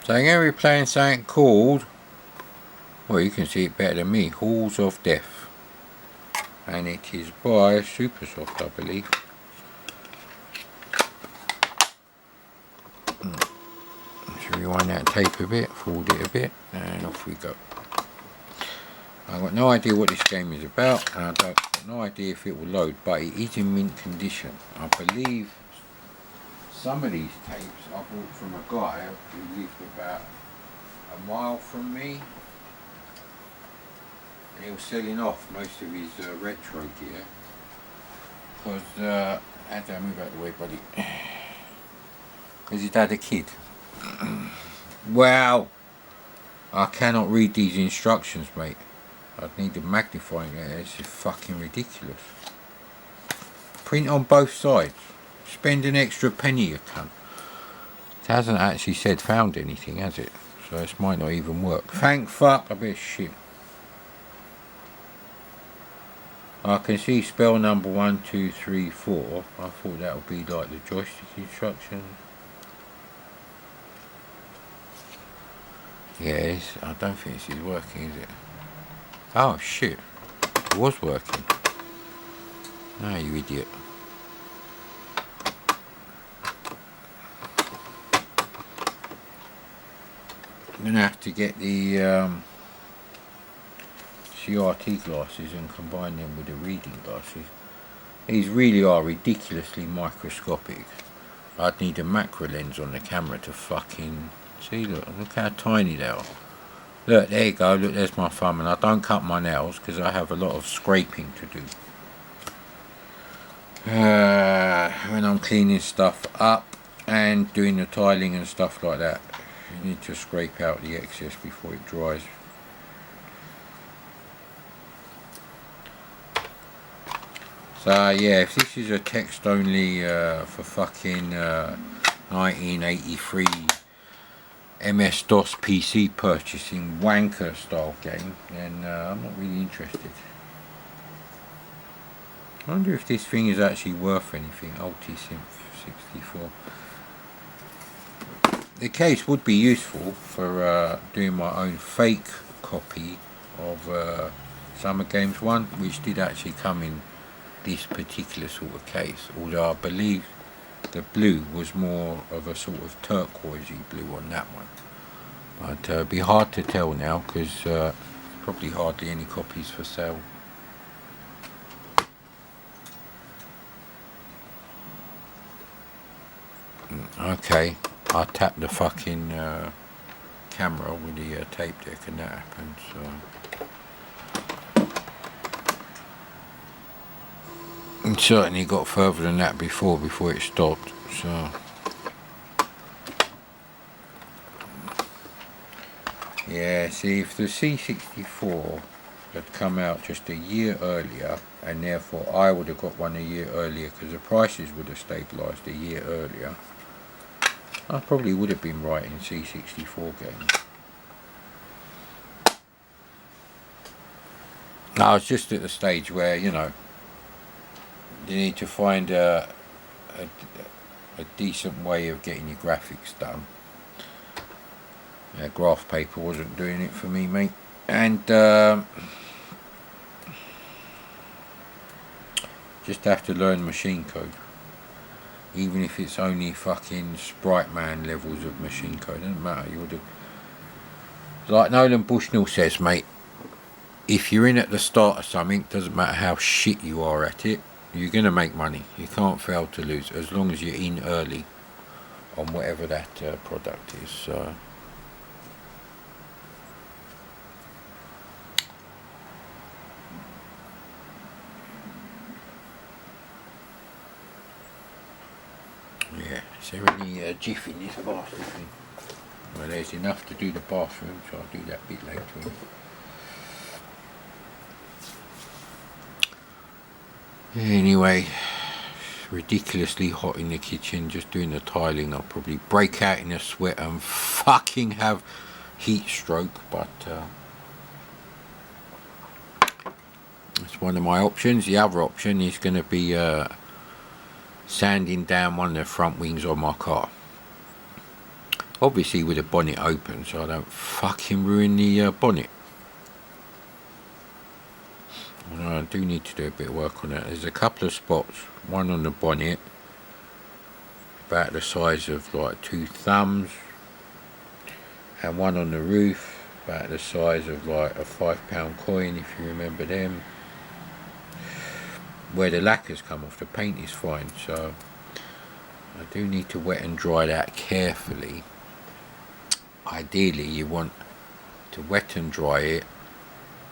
So I'm going to be playing something called, well, you can see it better than me, Halls of Death. And it is by Supersoft, I believe. Let's rewind that tape a bit, forward it a bit, and off we go. I've got no idea what this game is about, and I've got no idea if it will load, but it is in mint condition. I believe some of these tapes I bought from a guy who lived about a mile from me. And he was selling off most of his retro gear. Because, how do I move out of the way, buddy? Because he'd had a kid. Wow! I cannot read these instructions, mate. I'd need a magnifying glass. This is fucking ridiculous. Print on both sides. Spend an extra penny, you cunt. It hasn't actually said found anything, has it? So this might not even work. Thank fuck, I bet shit. I can see spell number 1, 2, 3, 4. I thought that would be like the joystick instructions. Yes, I don't think this is working, is it? Oh shit, it was working. Ah, you idiot. I'm gonna have to get the CRT glasses and combine them with the reading glasses. These really are ridiculously microscopic. I'd need a macro lens on the camera to fucking see. Look how tiny they are. Look, there you go, look, there's my thumb, and I don't cut my nails because I have a lot of scraping to do. When I'm cleaning stuff up and doing the tiling and stuff like that, you need to scrape out the excess before it dries. So yeah, if this is a text only for fucking 1983 MS-DOS PC purchasing wanker style game, then I'm not really interested. I wonder if this thing is actually worth anything. Ulti-Synth 64. The case would be useful for doing my own fake copy of Summer Games 1, which did actually come in this particular sort of case, although I believe the blue was more of a sort of turquoisey blue on that one. But it'd be hard to tell now because probably hardly any copies for sale. Okay, I tapped the fucking camera with the tape deck and that happened, so. It certainly got further than that before it stopped, so. Yeah, see, if the C64 had come out just a year earlier, and therefore I would have got one a year earlier because the prices would have stabilised a year earlier, I probably would have been right in C64 games. I was just at the stage where, you know, you need to find a decent way of getting your graphics done. Graph paper wasn't doing it for me, mate. And just have to learn machine code. Even if it's only fucking Sprite Man levels of machine code, doesn't matter. You would have, like Nolan Bushnell says, mate, if you're in at the start of something, doesn't matter how shit you are at it, you're gonna make money. You can't fail to lose as long as you're in early on whatever that product is. So. Yeah, is there any jiff in this bathroom thing? Well, there's enough to do the bathroom, so I'll do that bit later on. Anyway, it's ridiculously hot in the kitchen, just doing the tiling. I'll probably break out in a sweat and fucking have heat stroke, but that's one of my options. The other option is going to be sanding down one of the front wings on my car. Obviously with the bonnet open, so I don't fucking ruin the bonnet. I do need to do a bit of work on that. There's a couple of spots, one on the bonnet, about the size of like 2 thumbs, and one on the roof, about the size of like a £5 coin, if you remember them. Where the lacquer's come off, the paint is fine, so I do need to wet and dry that carefully. Ideally you want to wet and dry it.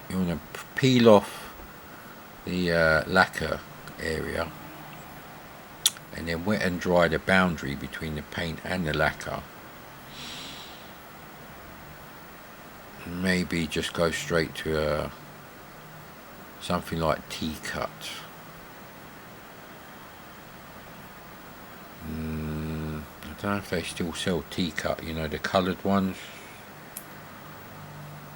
You want to peel off the lacquer area and then wet and dry the boundary between the paint and the lacquer. And maybe just go straight to something like T-cut. I don't know if they still sell T-cut, you know, the coloured ones.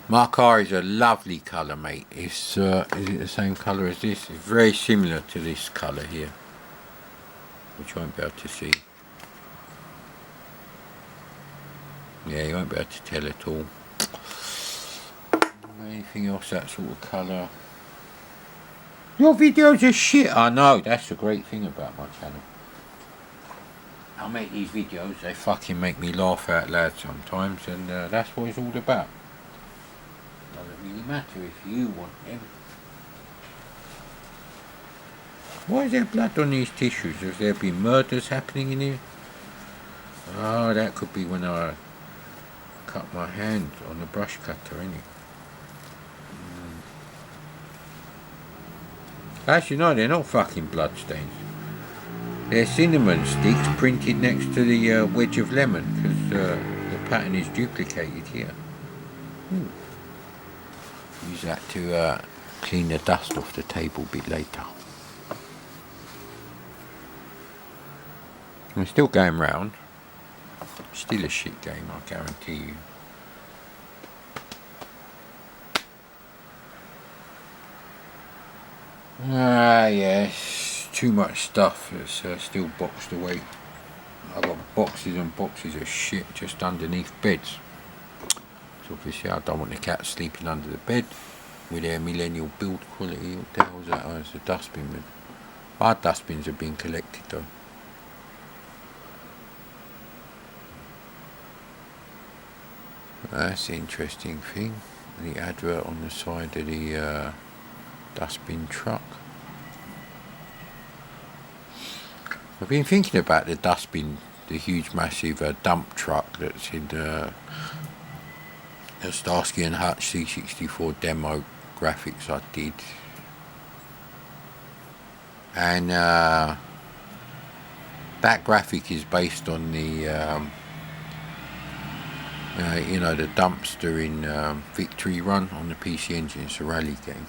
Mark R is a lovely colour, mate. It's is it the same colour as this? It's very similar to this colour here, which you won't be able to see. Yeah, you won't be able to tell at all. Anything else that sort of colour? Your videos are shit. I know, that's the great thing about my channel. I make these videos, they fucking make me laugh out loud sometimes, and that's what it's all about. Doesn't really matter if you want them. Why is there blood on these tissues? Has there been murders happening in here? Oh, that could be when I cut my hand on the brush cutter, innit? Actually, no, they're not fucking blood stains. They're cinnamon sticks printed next to the wedge of lemon, because the pattern is duplicated here. Use that to clean the dust off the table a bit later. I'm still going round. Still a shit game, I guarantee you. Yes, too much stuff that's still boxed away. I've got boxes and boxes of shit just underneath beds. So obviously I don't want the cat sleeping under the bed with their millennial build quality. What the hell is that? Oh, it's a dustbin bin. Our dustbins have been collected though. That's the interesting thing. The advert on the side of the dustbin truck. I've been thinking about the dustbin, the huge massive dump truck that's in the Starsky and Hutch C64 demo graphics I did, and that graphic is based on the you know, the dumpster in Victory Run on the PC Engine. It's a rally game,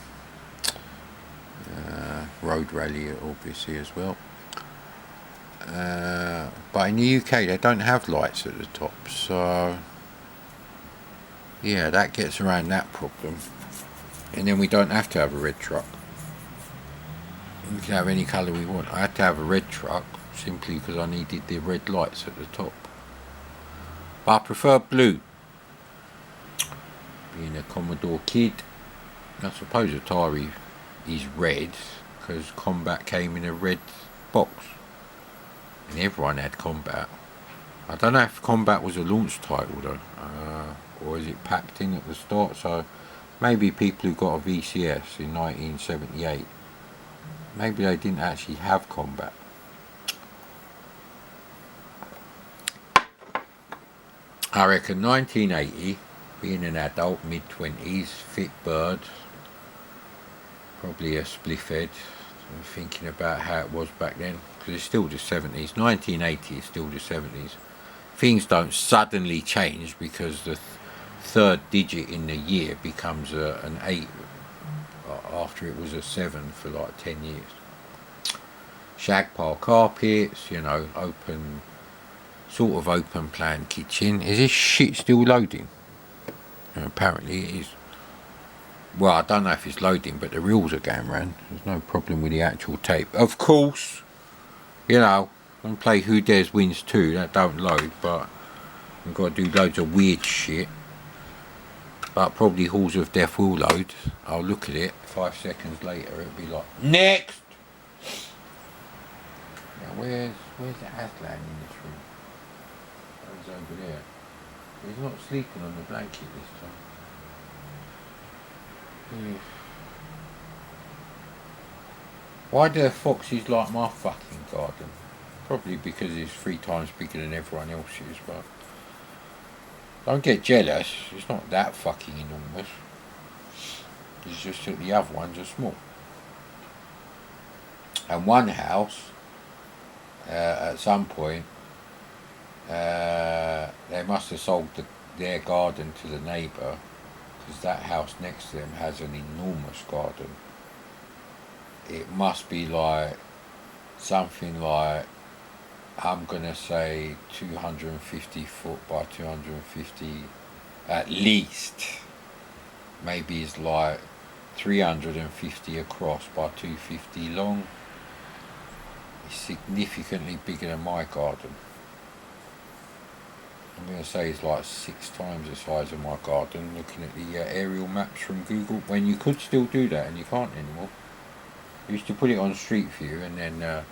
road rally obviously as well. But in the UK they don't have lights at the top, so yeah, that gets around that problem. And then we don't have to have a red truck. We can have any colour we want. I had to have a red truck simply because I needed the red lights at the top. But I prefer blue. Being a Commodore kid, I suppose Atari is red because Combat came in a red box. And everyone had Combat. I don't know if Combat was a launch title though, or is it packed in at the start, so maybe people who got a VCS in 1978, maybe they didn't actually have Combat. I reckon 1980, being an adult, mid-20s, fit bird, probably a spliff head, I'm thinking about how it was back then, because it's still the 70s. 1980 is still the 70s. Things don't suddenly change because the third digit in the year becomes an 8 after it was a 7 for like 10 years. Shag pile carpets, you know, sort of open plan kitchen. Is this shit still loading? Apparently it is. Well, I don't know if it's loading, but the reels are going round. There's no problem with the actual tape. Of course, you know, and play Who Dares Wins 2, that don't load, but You've got to do loads of weird shit. But probably Halls of Death will load. I'll look at it. 5 seconds later, it'll be like, next! Now, where's Aslan in this room? He's over there. He's not sleeping on the blanket this time. Why do foxes like my fucking garden? Probably because it's 3 times bigger than everyone else's, but don't get jealous, it's not that fucking enormous. It's just that the other ones are small. And one house, at some point, they must have sold their garden to the neighbour, because that house next to them has an enormous garden. It must be like something like, I'm gonna say 250 foot by 250 at least. Maybe it's like 350 across by 250 long. It's significantly bigger than my garden. I'm going to say it's like 6 times the size of my garden, looking at the aerial maps from Google, when you could still do that and you can't anymore. You used to put it on Street View and then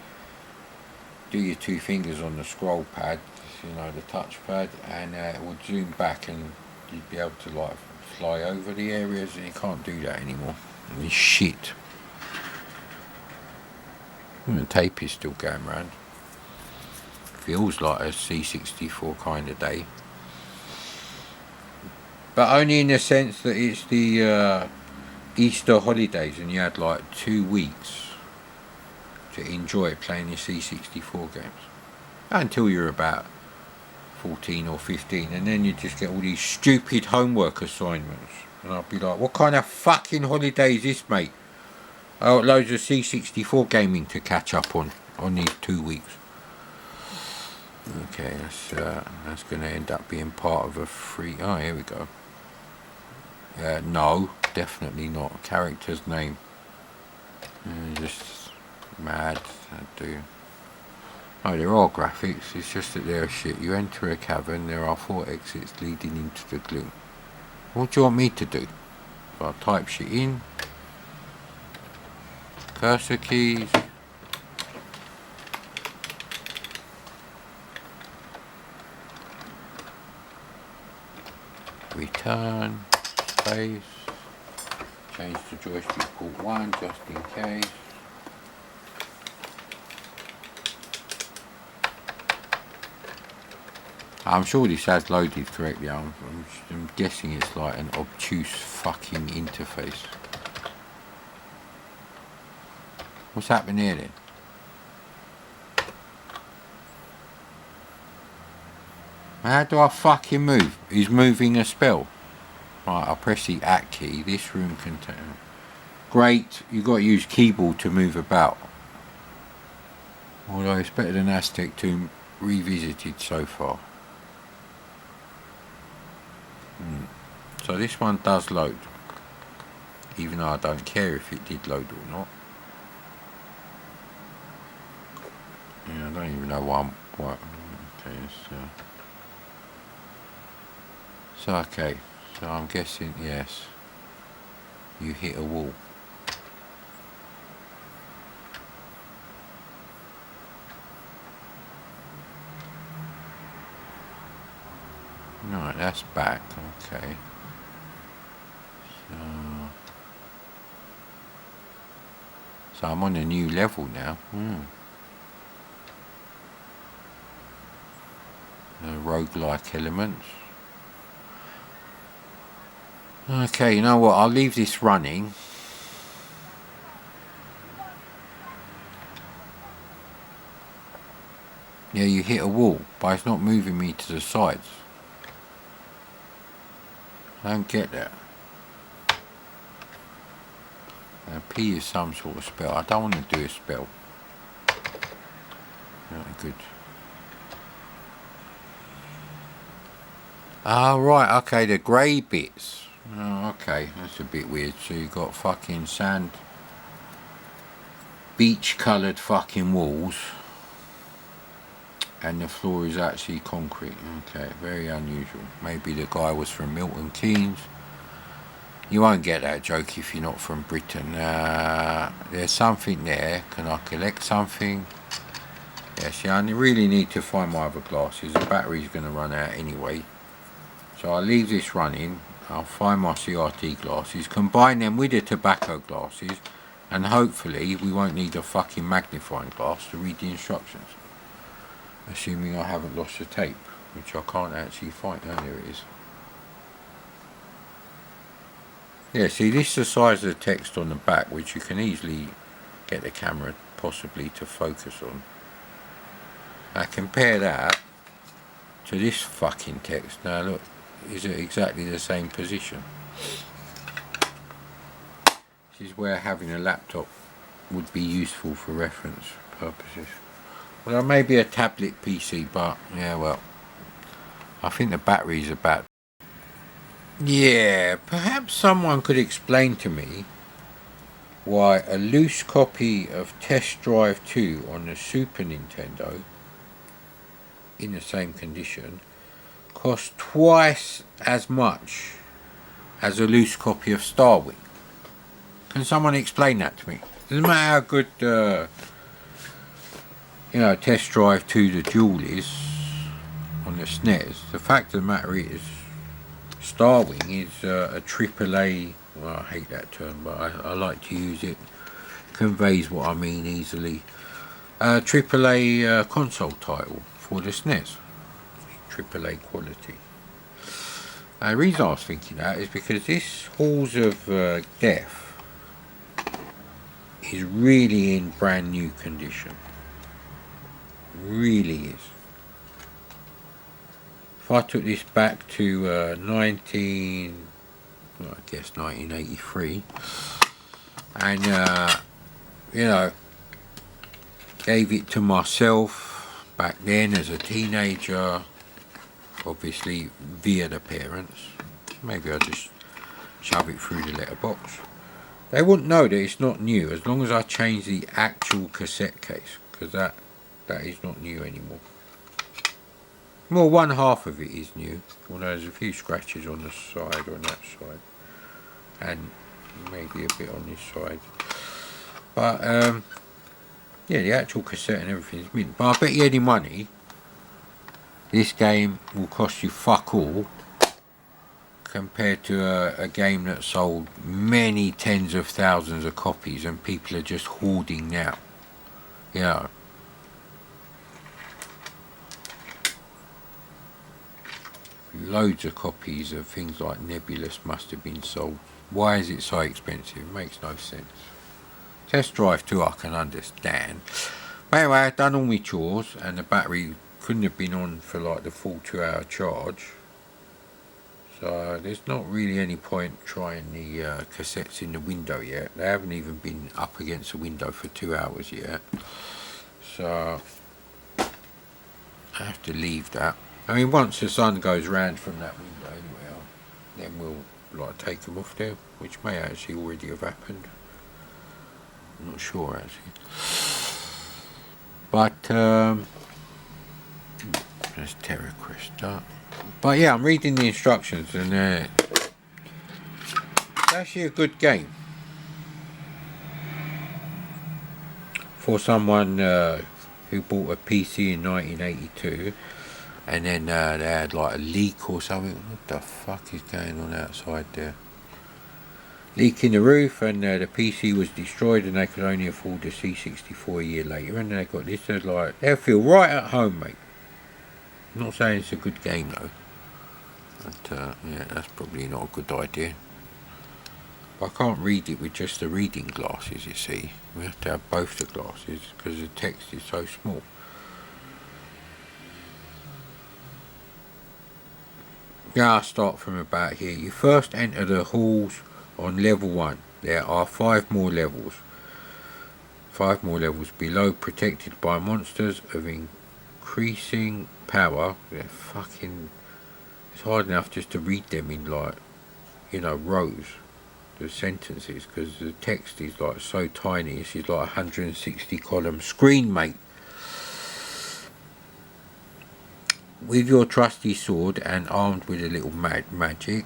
do your 2 fingers on the scroll pad, you know, the touch pad, and it would zoom back and you'd be able to like fly over the areas, and you can't do that anymore. And it's shit. And the tape is still going round. Feels like a C64 kind of day. But only in the sense that it's the Easter holidays and you had like 2 weeks to enjoy playing your C64 games. Until you're about 14 or 15, and then you just get all these stupid homework assignments. And I'll be like, what kind of fucking holiday is this, mate? Oh, loads of C64 gaming to catch up on these 2 weeks. Okay, that's going to end up being part of a free... Oh, here we go. No, definitely not. Character's name. Just mad. I do. Oh, there are graphics. It's just that they're shit. You enter a cavern. There are 4 exits leading into the gloom. What do you want me to do? So I'll type shit in. Cursor keys. Return. Space. Change to joystick port 1 just in case. I'm sure this has loaded correctly. I'm guessing it's like an obtuse fucking interface. What's happening here then? How do I fucking move? He's moving a spell. Right, I'll press the at key. This room contains... Great, you got to use keyboard to move about. Although it's better than Aztec Tomb Revisited so far. So this one does load, even though I don't care if it did load or not. Yeah, I don't even know why I'm... What? Okay, okay, so I'm guessing, yes, you hit a wall. Right, that's back, okay. So I'm on a new level now. Roguelike elements. Okay, you know what? I'll leave this running. Yeah, you hit a wall, but it's not moving me to the sides. I don't get that. P is some sort of spell. I don't want to do a spell. Not good. Ah, right, okay, the grey bits. Oh, okay, that's a bit weird. So you got fucking sand, beach coloured fucking walls, and the floor is actually concrete. Okay, very unusual. Maybe the guy was from Milton Keynes. You won't get that joke if you're not from Britain. There's something there. Can I collect something? Yes, yeah, I really need to find my other glasses. The battery's going to run out anyway. So I'll leave this running. I'll find my CRT glasses, combine them with the tobacco glasses, and hopefully we won't need a fucking magnifying glass to read the instructions. Assuming I haven't lost the tape, which I can't actually find. Oh, there it is. Yeah, see, this is the size of the text on the back, which you can easily get the camera possibly to focus on. Now compare that to this fucking text. Now look, is it exactly the same position? This is where having a laptop would be useful for reference purposes. Well, maybe a tablet PC, but yeah, well, I think the battery's about. Yeah, perhaps someone could explain to me why a loose copy of Test Drive 2 on the Super Nintendo, in the same condition, costs twice as much as a loose copy of Starwing. Can someone explain that to me? Doesn't matter how good, Test Drive 2 the Dual is on the SNES. The fact of the matter is, Starwing is a AAA. Well, I hate that term, but I like to use it. Conveys what I mean easily. AAA console title for the SNES. AAA quality. The reason I was thinking that is because this Halls of Death is really in brand new condition. Really is. If I took this back to 1983, and gave it to myself back then as a teenager, obviously via the parents, maybe I'll just shove it through the letterbox. They wouldn't know that it's not new as long as I change the actual cassette case, because that is not new anymore. Well, one half of it is new, although there's a few scratches on the side, on that side, and maybe a bit on this side. But yeah, the actual cassette and everything is mint. But I bet you any money this game will cost you fuck all compared to a game that sold many tens of thousands of copies and people are just hoarding now. Loads of copies of things like Nebulous must have been sold. Why is it so expensive? It makes no sense. Test Drive 2 I can understand. But anyway, I've done all my chores and the battery couldn't have been on for like the full 2-hour charge. So there's not really any point trying the cassettes in the window yet. They haven't even been up against the window for 2 hours yet. So I have to leave that. I mean, once the sun goes round from that window anyway, then we'll take them off there, which may actually already have happened. I'm not sure actually. But there's Terra Cresta. But yeah, I'm reading the instructions and it's actually a good game for someone who bought a PC in 1982 and then they had like a leak or something. What the fuck is going on outside there? Leak in the roof, and the PC was destroyed and they could only afford the C64 a year later, and they got this. They'll feel right at home, mate. I'm not saying it's a good game though, but yeah, that's probably not a good idea. But I can't read it with just the reading glasses, you see. We have to have both the glasses because the text is so small. Yeah, I'll start from about here. You first enter the halls on level 1. There are 5 more levels. 5 more levels below, protected by monsters of increasing power. They're fucking... It's hard enough just to read them in rows. The sentences, because the text is so tiny. This is 160 column screen, mate. With your trusty sword and armed with a little magic,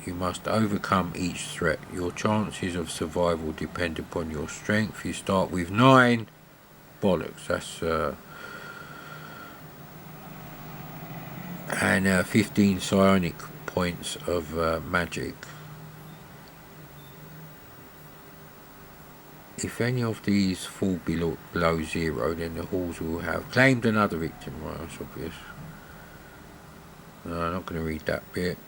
you must overcome each threat. Your chances of survival depend upon your strength. You start with 9 bollocks. That's and 15 psionic points of magic. If any of these fall below 0, then the halls will have claimed another victim. Right, that's obvious. No, I'm not going to read that bit.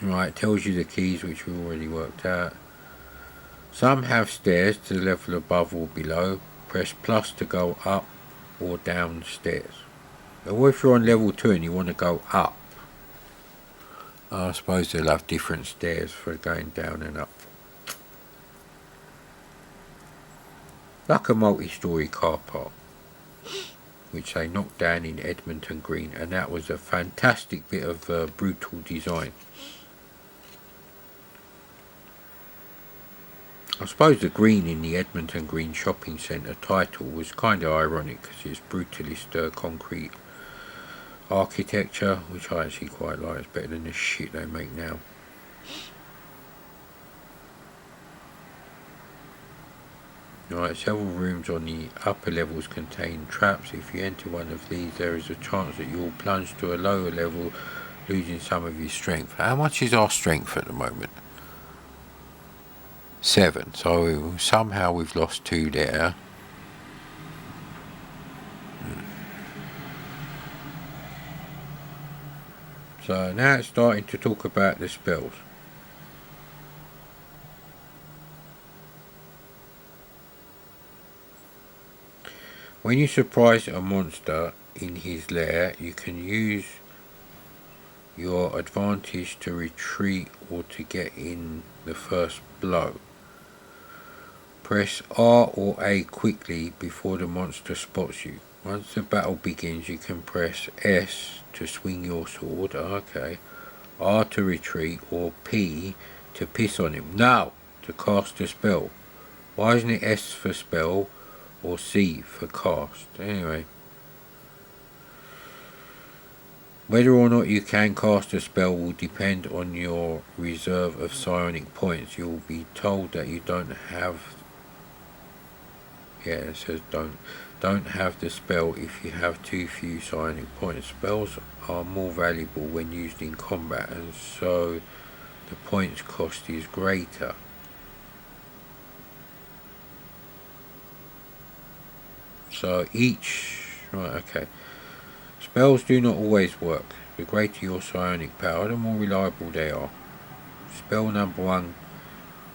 Right, it tells you the keys, which we've already worked out. Some have stairs to the level above or below. Press plus to go up or down stairs. Or if you're on level 2 and you want to go up, I suppose they'll have different stairs for going down and up. Like a multi-storey car park, which they knocked down in Edmonton Green, and that was a fantastic bit of brutal design. I suppose the green in the Edmonton Green Shopping Centre title was kind of ironic because it's brutalist concrete architecture, which I actually quite like. It's better than the shit they make now. Right, several rooms on the upper levels contain traps. If you enter one of these, there is a chance that you will plunge to a lower level, losing some of your strength. How much is our strength at the moment? 7. So somehow we've lost 2 there. So now it's starting to talk about the spells. When you surprise a monster in his lair, you can use your advantage to retreat or to get in the first blow. Press R or A quickly before the monster spots you. Once the battle begins, you can press S to swing your sword, okay, R to retreat, or P to piss on him. Now, to cast a spell. Why isn't it S for spell or C for cast? Anyway. Whether or not you can cast a spell will depend on your reserve of psionic points. You will be told that you don't have... Yeah, it says don't have the spell if you have too few psionic points. Spells are more valuable when used in combat, and so the points cost is greater. So each... Right, okay. Spells do not always work. The greater your psionic power, the more reliable they are. Spell number 1,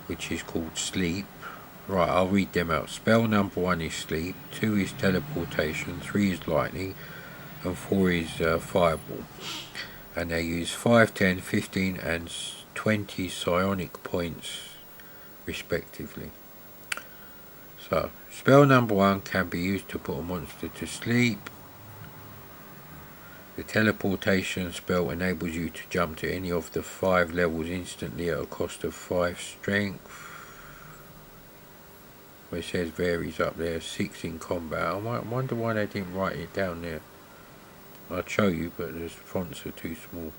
which is called Sleep. Right, I'll read them out. Spell number 1 is Sleep, 2 is Teleportation, 3 is Lightning, and 4 is Fireball. And they use 5, 10, 15 and 20 psionic points respectively. So, spell number 1 can be used to put a monster to sleep. The teleportation spell enables you to jump to any of the 5 levels instantly at a cost of 5 strength. It says varies up there, 6 in combat. I might wonder why they didn't write it down there. I'd show you, but the fonts are too small.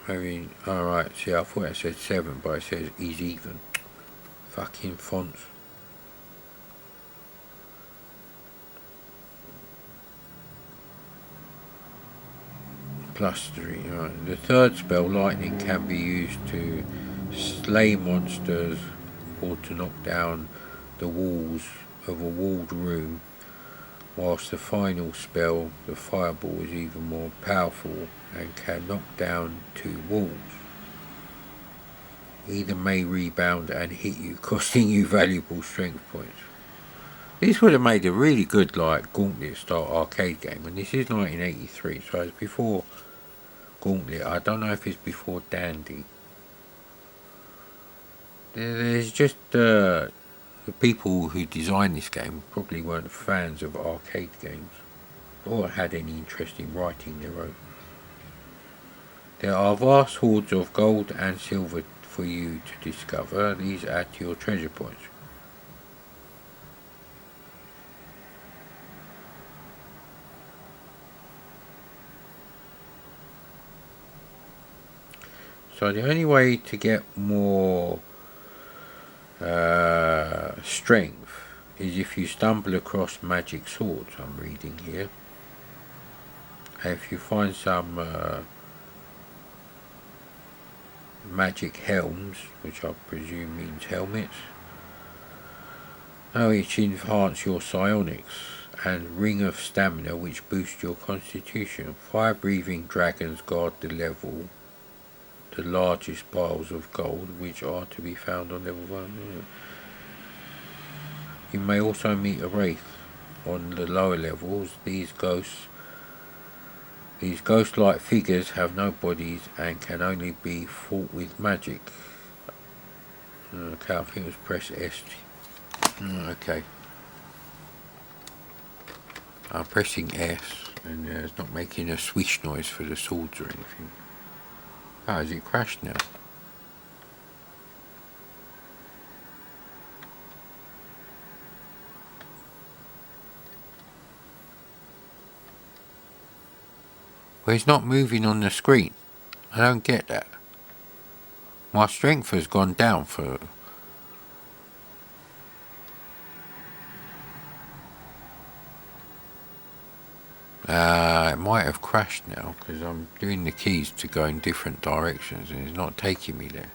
Maybe, alright, see, I thought it said 7, but it says he's even. Fucking fonts. +3, right. The third spell, Lightning, can be used to slay monsters or to knock down the walls of a walled room, whilst the final spell, the Fireball, is even more powerful and can knock down 2 walls. Either may rebound and hit you, costing you valuable strength points. This would have made a really good like Gauntlet style arcade game, and this is 1983, so it's before Gauntlet. I don't know if it's before Dandy. There's just the people who designed this game probably weren't fans of arcade games or had any interest in writing their own. There are vast hoards of gold and silver for you to discover. These add to your treasure points. So the only way to get more strength is if you stumble across magic swords, I'm reading here. And if you find some magic helms, which I presume means helmets, which enhance your psionics, and ring of stamina, which boosts your constitution. Fire-breathing dragons guard the largest piles of gold, which are to be found on level 1. You may also meet a wraith on the lower levels. These ghost-like figures have no bodies and can only be fought with magic. Okay, I think it was press S. Okay. I'm pressing S and it's not making a swish noise for the swords or anything. Oh, has it crashed now? Well, it's not moving on the screen. I don't get that. My strength has gone down for... it might have crashed now because I'm doing the keys to go in different directions and it's not taking me there.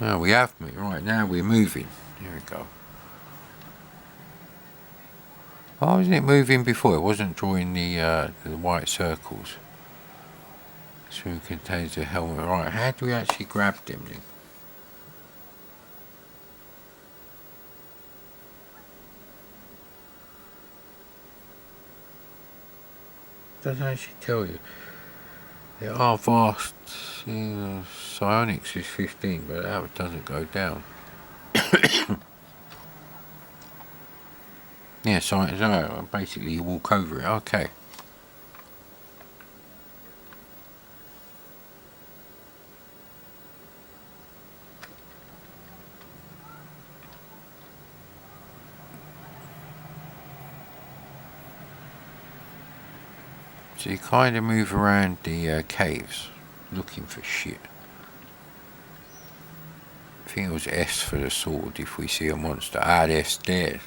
Oh, we have me. Right, now we're moving. There we go. Why wasn't it moving before? It wasn't drawing the white circles. So it contains the helmet. Right, how do we actually grab them then? Doesn't actually tell you. There are vast, psionics is 15, but that doesn't go down. Yeah, so basically you walk over it. Okay. So you kind of move around the caves looking for shit. I think it was S for the sword if we see a monster. There's stairs.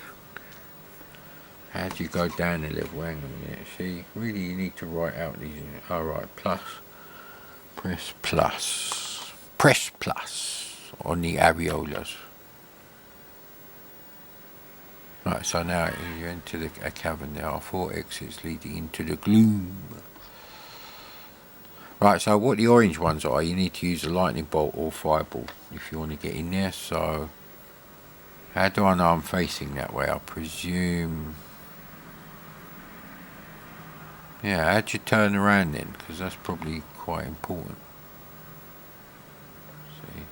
How do you go down the level? Hang on a minute. See, really you need to write out these. Alright, plus. Press plus. Press plus on the areolas. Right, so now you enter a cavern. There are 4 exits leading into the gloom. Right, so what the orange ones are, you need to use a lightning bolt or fireball if you want to get in there. So, how do I know I'm facing that way? I presume... Yeah, how'd you turn around then? Because that's probably quite important. See?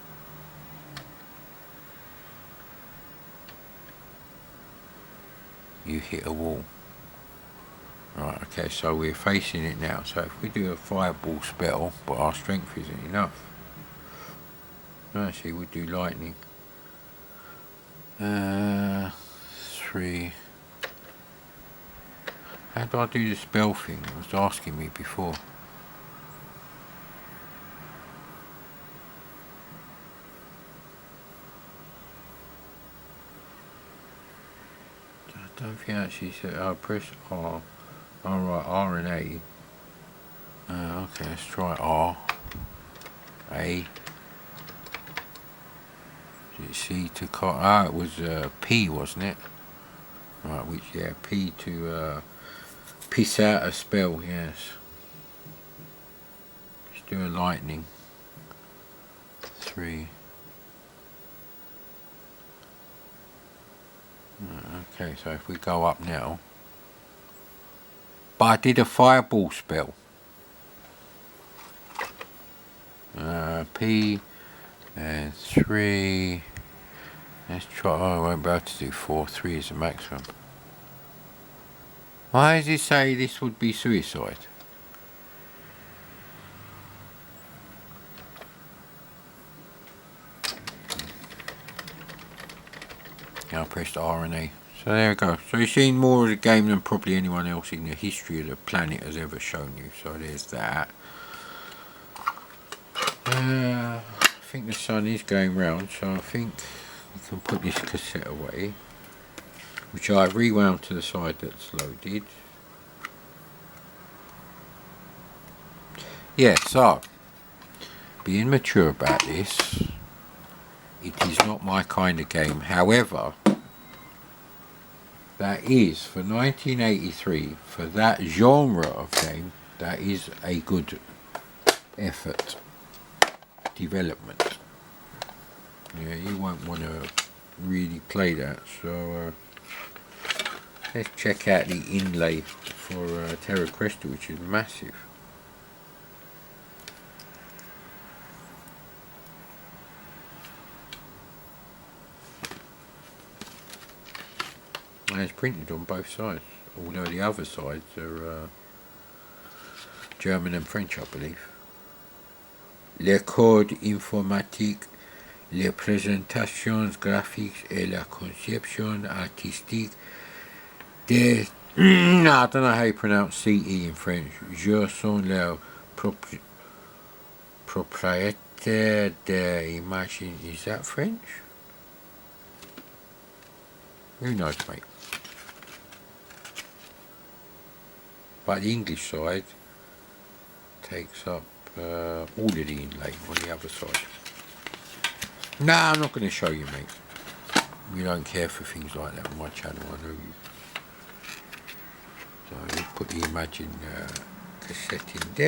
You hit a wall. Right, okay, so we're facing it now. So if we do a fireball spell, but our strength isn't enough. Actually, we'll do lightning. 3. How do I do the spell thing? It was asking me before. I don't think I actually said, I'll press R. Alright, R and A. Okay, let's try R. A. C to cut. It was P, wasn't it? Right, which, yeah, P to piss out a spell, yes. Let's do a lightning. 3. Okay, so if we go up now. But I did a fireball spell. P and 3. Let's try. I won't be able to do 4. 3 is the maximum. Why does he say this would be suicide? I pressed R and A. So there we go. So you've seen more of the game than probably anyone else in the history of the planet has ever shown you. So there's that. I think the sun is going round, so I think we can put this cassette away, which I rewound to the side that's loaded. Yeah, so being mature about this, it is not my kind of game. However, that is, for 1983, for that genre of game, that is a good effort. Development. Yeah, you won't want to really play that, so let's check out the inlay for Terra Cresta, which is massive. And it's printed on both sides, although the other sides are German and French, I believe. Les codes informatiques, les présentations graphiques et la conception artistique des... I don't know how you pronounce CE in French. Je sont le propriétaire de imagine. Is that French? Who knows, mate? But the English side takes up all of the inlay on the other side. Nah, I'm not going to show you, mate. You don't care for things like that on my channel, I know you. So let's put the Imagine cassette in there.